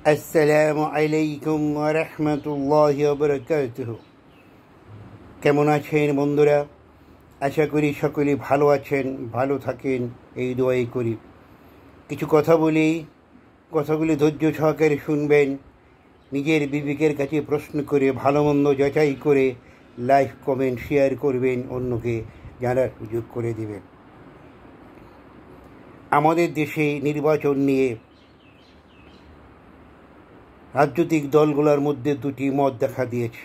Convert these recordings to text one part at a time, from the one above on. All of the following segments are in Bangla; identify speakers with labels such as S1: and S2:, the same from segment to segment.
S1: আসসালামু আলাইকুম ওয়া রাহমাতুল্লাহি ওয়া বারাকাতুহু। কেমন আছেন বন্ধুরা? আশা করি সকলেই ভালো আছেন, ভালো থাকেন, এই দোয়াই করি। কিছু কথা বলি, কথাগুলি ধৈর্য সহকারে শুনবেন, নিজের বিবেকের কাছে প্রশ্ন করে ভালো মন্দ যাচাই করে লাইক কমেন্ট শেয়ার করবেন, অন্যকে জানার সুযোগ করে দেবেন। আমাদের দেশে নির্বাচন নিয়ে রাজনৈতিক দলগুলোর মধ্যে দুটি মত দেখা দিয়েছে।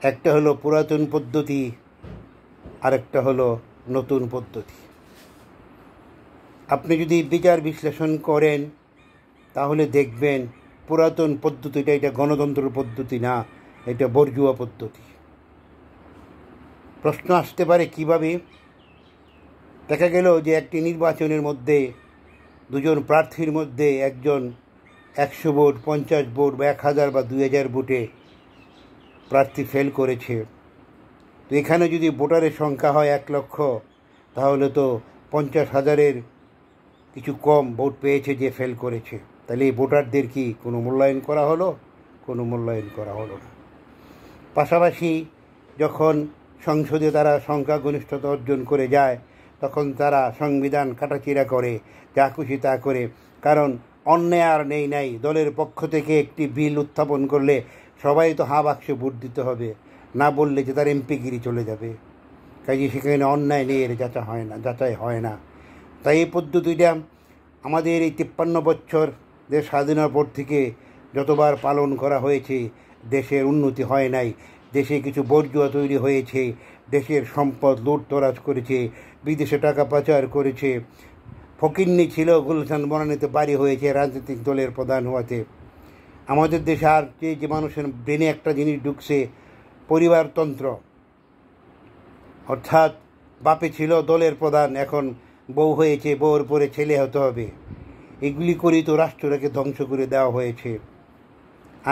S1: একটা হলো পুরাতন পদ্ধতি, আরেকটা হলো নতুন পদ্ধতি। আপনি যদি বিচার বিশ্লেষণ করেন তাহলে দেখবেন পুরাতন পদ্ধতিটা এটা গণতন্ত্র পদ্ধতি না, এটা বর্জুয়া পদ্ধতি। প্রশ্ন আসতে পারে কিভাবে? দেখা গেল যে একটি নির্বাচনের মধ্যে দুজন প্রার্থীর মধ্যে একজন 100 ভোট, 50 ভোট বা 1000 বা 2000 ভোটে প্রার্থী ফেল করেছে। তো এখানে যদি ভোটারের সংখ্যা হয় 1 লক্ষ, তাহলে তো 50,000-এর কিছু কম ভোট পেয়েছে যে ফেল করেছে। তাহলে এই ভোটারদের কি কোনো মূল্যায়ন করা হলো? কোনো মূল্যায়ন করা হলো না। পাশাপাশি যখন সংসদে তারা সংখ্যাগরিষ্ঠতা অর্জন করে যায়, তখন তারা সংবিধান কাটাচিড়া করে, যা খুশি তা করে। কারণ অন্যায় আর নাই। দলের পক্ষ থেকে একটি বিল উত্থাপন করলে সবাই তো হা বাক্সে ভোট দিতে হবে, না বললে যে তার এমপিগিরি চলে যাবে। কাজে সেখানে অন্যায় নিয়ে যাচাই হয় না। তাই এই পদ্ধতিটা আমাদের এই 53 বছর দেশ স্বাধীনের পর থেকে যতবার পালন করা হয়েছে, দেশের উন্নতি হয় নাই। দেশে কিছু বর্জুয়া তৈরি হয়েছে, দেশের সম্পদ লুটতরাজ করেছে, বিদেশে টাকা পাচার করেছে। ফকিন্নি ছিল, গুলশান বনানীতে বাড়ি হয়েছে রাজনৈতিক দলের প্রধান হওয়াতে। আমাদের দেশে আর যে মানুষের ব্রেনে একটা জিনিস ঢুকছে, পরিবারতন্ত্র। অর্থাৎ বাপে ছিল দলের প্রধান, এখন বউ হয়েছে, বউর পরে ছেলে হতে হবে। এগুলি করেই তো রাষ্ট্রটাকে ধ্বংস করে দেওয়া হয়েছে।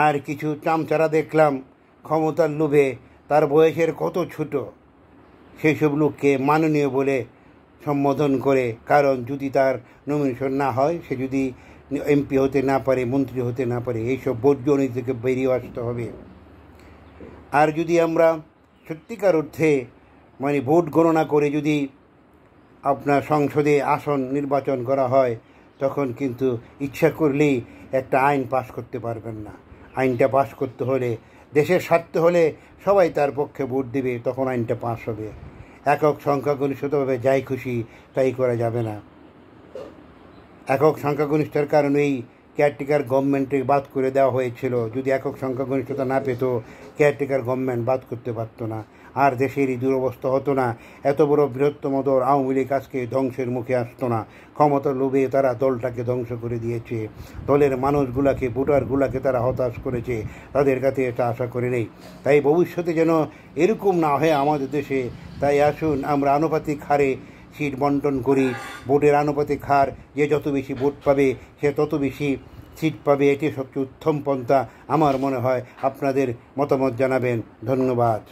S1: আর কিছু চামচারা দেখলাম ক্ষমতার লোভে তার বয়সের কত ছোট সেসব লোককে মাননীয় বলে সম্বোধন করে। কারণ যদি তার নমিনেশন না হয়, সে যদি এমপি হতে না পারে, মন্ত্রী হতে না পারে, এইসব বর্জনী থেকে বেরিয়ে আসতে হবে। আর যদি আমরা সত্যিকার অর্থে ভোট গণনা করে যদি আপনার সংসদে আসন নির্বাচন করা হয়, তখন কিন্তু ইচ্ছা করলেই একটা আইন পাশ করতে পারবেন না। আইনটা পাশ করতে হলে, দেশের স্বার্থে হলে সবাই তার পক্ষে ভোট দেবে, তখন আইনটা পাশ হবে। একক সংখ্যাগরিষ্ঠভাবে যাই খুশি তাই করা যাবে না। একক সংখ্যাগরিষ্ঠতার কারণেই কেয়ারটেকার গভর্নমেন্টে বাদ করে দেওয়া হয়েছিল। যদি একক সংখ্যাগরিষ্ঠতা না পেত, কেয়ারটেকার গভর্নমেন্ট বাদ করতে পারত না, আর দেশের এই দুরবস্থা হতো না। এত বড় বৃহত্তম দল আওয়ামী লীগ আজকে ধ্বংসের মুখে আসতো না। ক্ষমতার লোভে তারা দলটাকে ধ্বংস করে দিয়েছে, দলের মানুষগুলাকে, ভোটারগুলাকে তারা হতাশ করেছে। তাদের কাছে এটা আশা করে নেই। তাই ভবিষ্যতে যেন এরকম না হয় আমাদের দেশে, তাই আসুন আমরা আনুপাতিক হারে সিট বন্টন করি। ভোটের আনুপাতিক হার, যে যত বেশি ভোট পাবে সে তত বেশি সিট পাবে। এটি সবচেয়ে উত্তম পন্থা আমার মনে হয়। আপনাদের মতামত জানাবেন। ধন্যবাদ।